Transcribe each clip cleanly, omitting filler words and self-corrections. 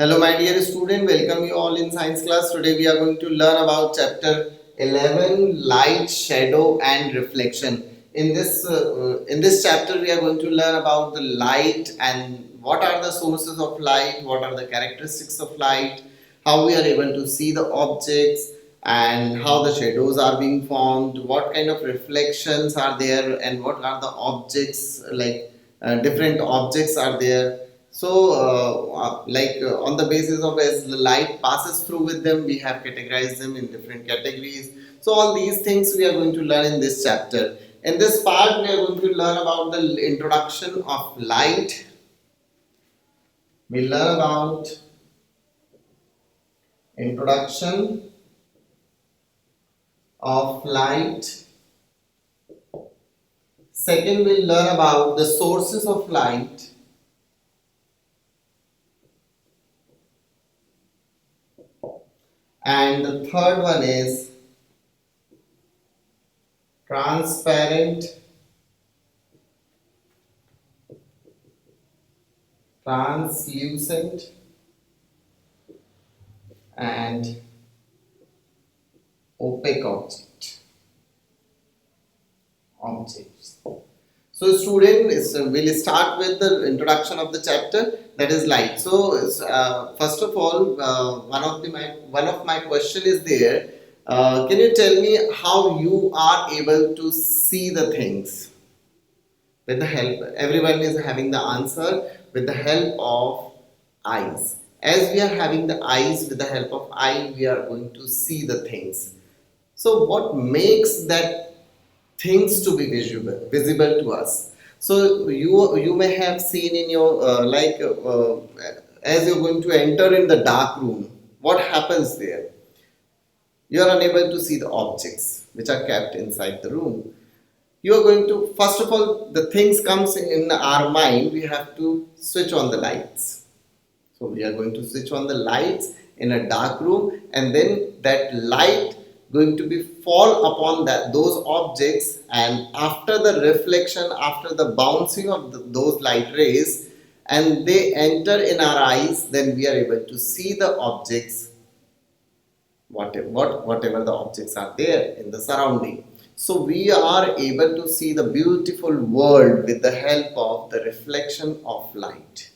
Hello my dear student, welcome you all in science class. Today we are going to learn about chapter 11, light, shadow and reflection. In this chapter we are going to learn about the light and what are the sources of light, what are the characteristics of light, how we are able to see the objects and how the shadows are being formed, what kind of reflections are there and what are the objects different objects are there. On the basis of as the light passes through with them, we have categorized them in different categories. So all these things we are going to learn in this chapter. In this part, we are going to learn about the introduction of light. We learn about introduction of light. Second, we'll learn about the sources of light. And the third one is transparent, translucent, and opaque objects. So student will start with the introduction of the chapter, that is light. So first of all, one of my question is there. Can you tell me how you are able to see the things with the help? Everyone is having the answer with the help of eyes. As we are having the eyes, with the help of eye, we are going to see the things. So what makes that things to be visible to us? So you may have seen in your as you're going to enter in the dark room, what happens there? You are unable to see the objects which are kept inside the room. You are going to, first of all, the things comes in our mind, we have to switch on the lights. So we are going to switch on the lights in a dark room, and then that light going to be fall upon those objects, and after the reflection, after the bouncing of those light rays, and they enter in our eyes, then we are able to see the objects, whatever the objects are there in the surrounding. So we are able to see the beautiful world with the help of the reflection of light.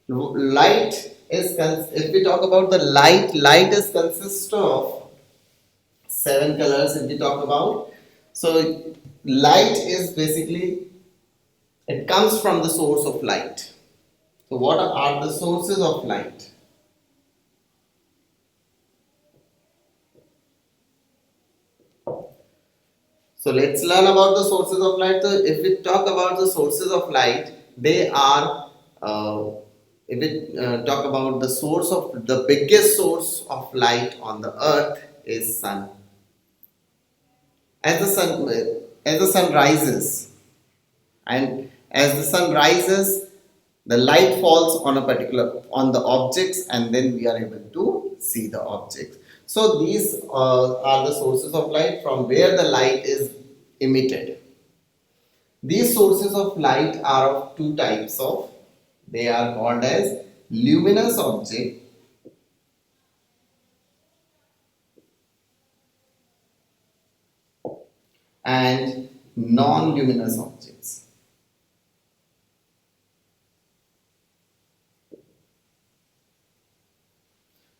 Light is, if we talk about the light is consist of seven colors. If we talk about, so light is basically, it comes from the source of light. So what are the sources of light? So let's learn about the sources of light. So if we talk about the sources of light, they are, if we talk about the source of, the biggest source of light on the earth is sun. As the sun, as the sun rises, and as the sun rises, the light falls on a particular, on the objects, and then we are able to see the objects. So these are the sources of light from where the light is emitted. These sources of light are of two types of, they are called as luminous object and non-luminous objects.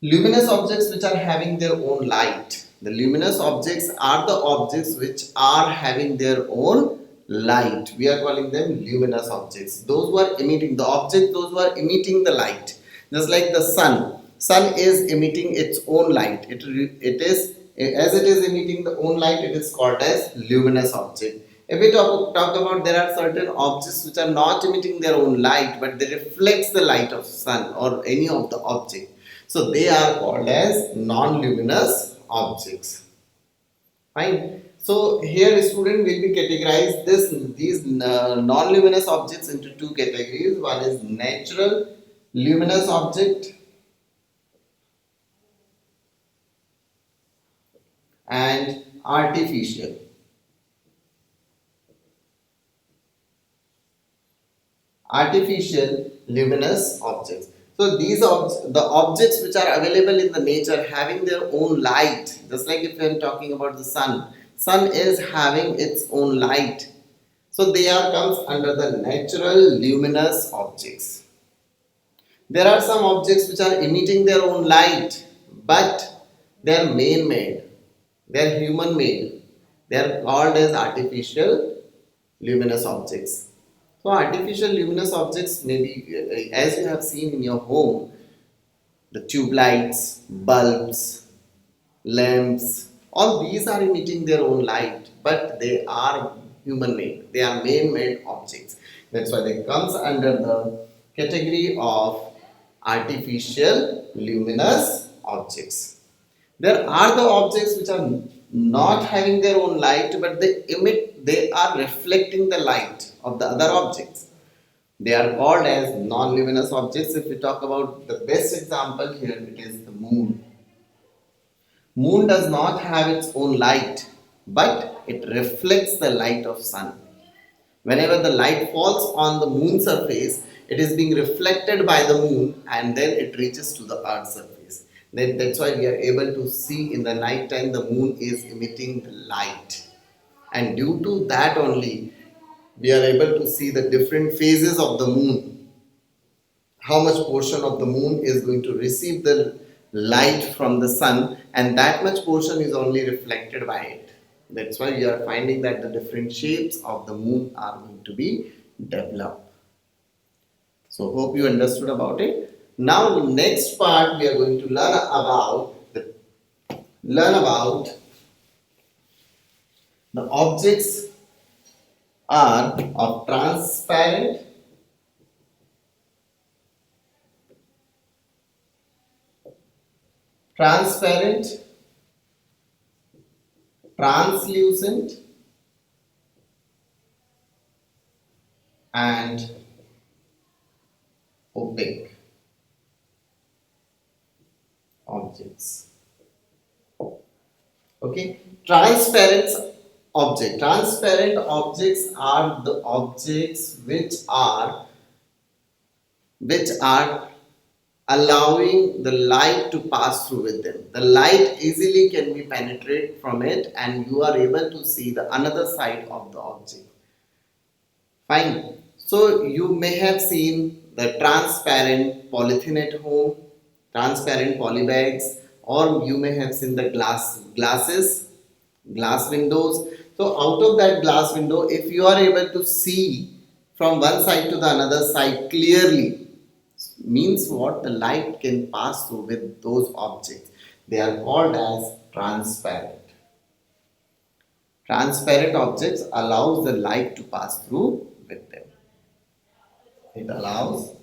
Luminous objects which are having their own light. The luminous objects are the objects which are having their own light. We are calling them luminous objects. Those who are emitting the object, those who are emitting the light. Just like the sun. Sun is emitting its own light. It is, as it is emitting the own light, it is called as luminous object. If we talk about, there are certain objects which are not emitting their own light, but they reflects the light of sun or any of the object. So they are called as non-luminous objects. Fine. So here student will be categorized these non-luminous objects into two categories. One is natural luminous object and artificial. Artificial luminous objects. So these the objects which are available in the nature having their own light, just like if I am talking about the sun is having its own light. So they are comes under the natural luminous objects. There are some objects which are emitting their own light, but they are man-made, they are human-made. They are called as artificial luminous objects. So artificial luminous objects may be, as you have seen in your home, the tube lights, bulbs, lamps, all these are emitting their own light, but they are human made, they are man made objects. That's why they comes under the category of artificial luminous objects. There are the objects which are not having their own light, but they are reflecting the light of the other objects. They are called as non-luminous objects. If we talk about the best example here, it is the moon. Moon does not have its own light, but it reflects the light of sun. Whenever the light falls on the moon surface, it is being reflected by the moon and then it reaches to the earth surface. That's why we are able to see in the night time the moon is emitting the light. And due to that only, we are able to see the different phases of the moon. How much portion of the moon is going to receive the light from the sun, and that much portion is only reflected by it. That's why we are finding that the different shapes of the moon are going to be developed. So hope you understood about it. Now next part we are going to learn about the objects are of transparent, translucent and opaque objects. Okay, transparent objects are the objects which are allowing the light to pass through with them. The light easily can be penetrate from it and you are able to see the another side of the object. Fine. So you may have seen the transparent polythene at home, transparent polybags, or you may have seen the glass windows. So out of that glass window, if you are able to see from one side to the another side clearly, means what? The light can pass through with those objects. They are called as transparent. Transparent objects allows the light to pass through with them. It allows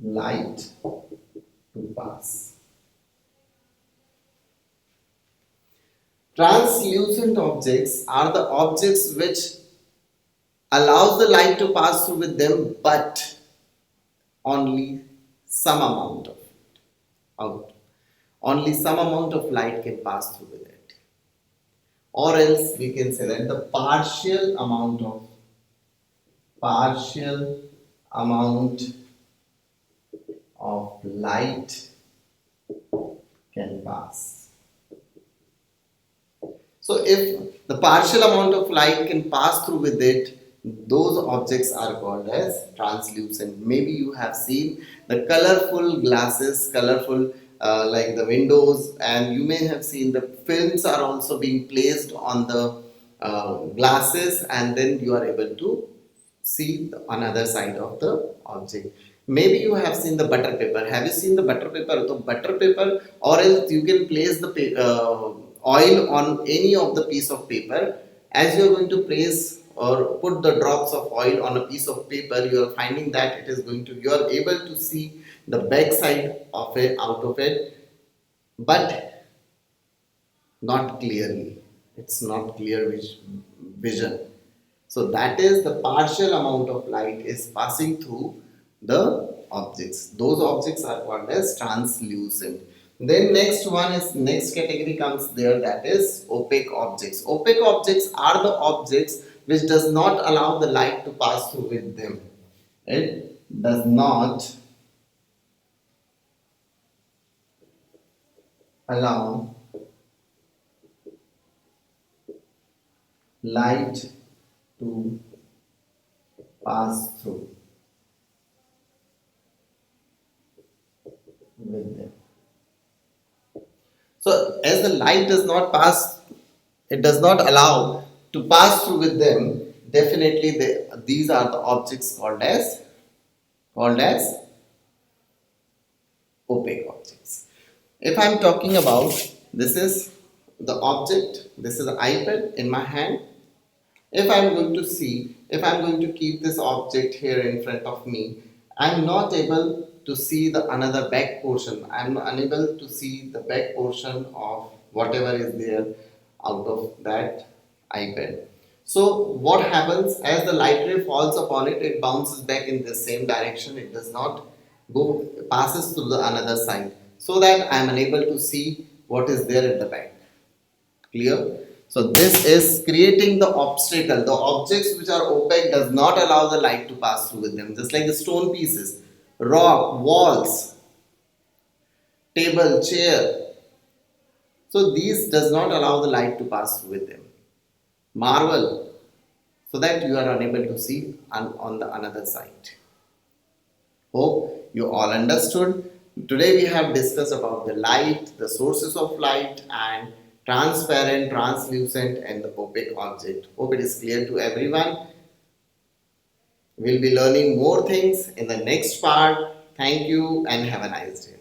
light to pass. Translucent objects are the objects which allows the light to pass through with them, but only some amount of it out. Only some amount of light can pass through with it. Or else we can say that the partial amount of light can pass. So if the partial amount of light can pass through with it, those objects are called as translucent. Maybe you have seen the colorful glasses, like the windows, and you may have seen the films are also being placed on the glasses, and then you are able to see the another side of the object. Maybe you have seen the butter paper. Have you seen the butter paper? The butter paper, or else you can place the oil on any of the piece of paper. As you are going to place or put the drops of oil on a piece of paper, you are finding that you are able to see the back side of it, out of it, but not clearly. It's not clear vision. So that is the partial amount of light is passing through the objects. Those objects are called as translucent. Then next category comes there, that is opaque objects. Opaque objects are the objects which does not allow the light to pass through with them. It does not allow light to pass through with them. So as the light does not pass, it does not allow to pass through with them, definitely these are the objects called as opaque objects. If I'm talking about, this is the object, this is the iPad in my hand. If I'm going to see, if I'm going to keep this object here in front of me, I'm not able to see the another back portion. I'm unable to see the back portion of whatever is there out of that iPad. So what happens, as the light ray falls upon it, it bounces back in the same direction. It does not go passes to the another side, so that I am unable to see what is there at the back. Clear? So this is creating the obstacle. The objects which are opaque does not allow the light to pass through with them. Just like the stone pieces, rock, walls, table, chair. So these does not allow the light to pass through with them. Marble, so that you are unable to see on the another side. Hope you all understood. Today we have discussed about the light, the sources of light, and transparent, translucent, and the opaque object. Hope it is clear to everyone. We'll be learning more things in the next part. Thank you and have a nice day.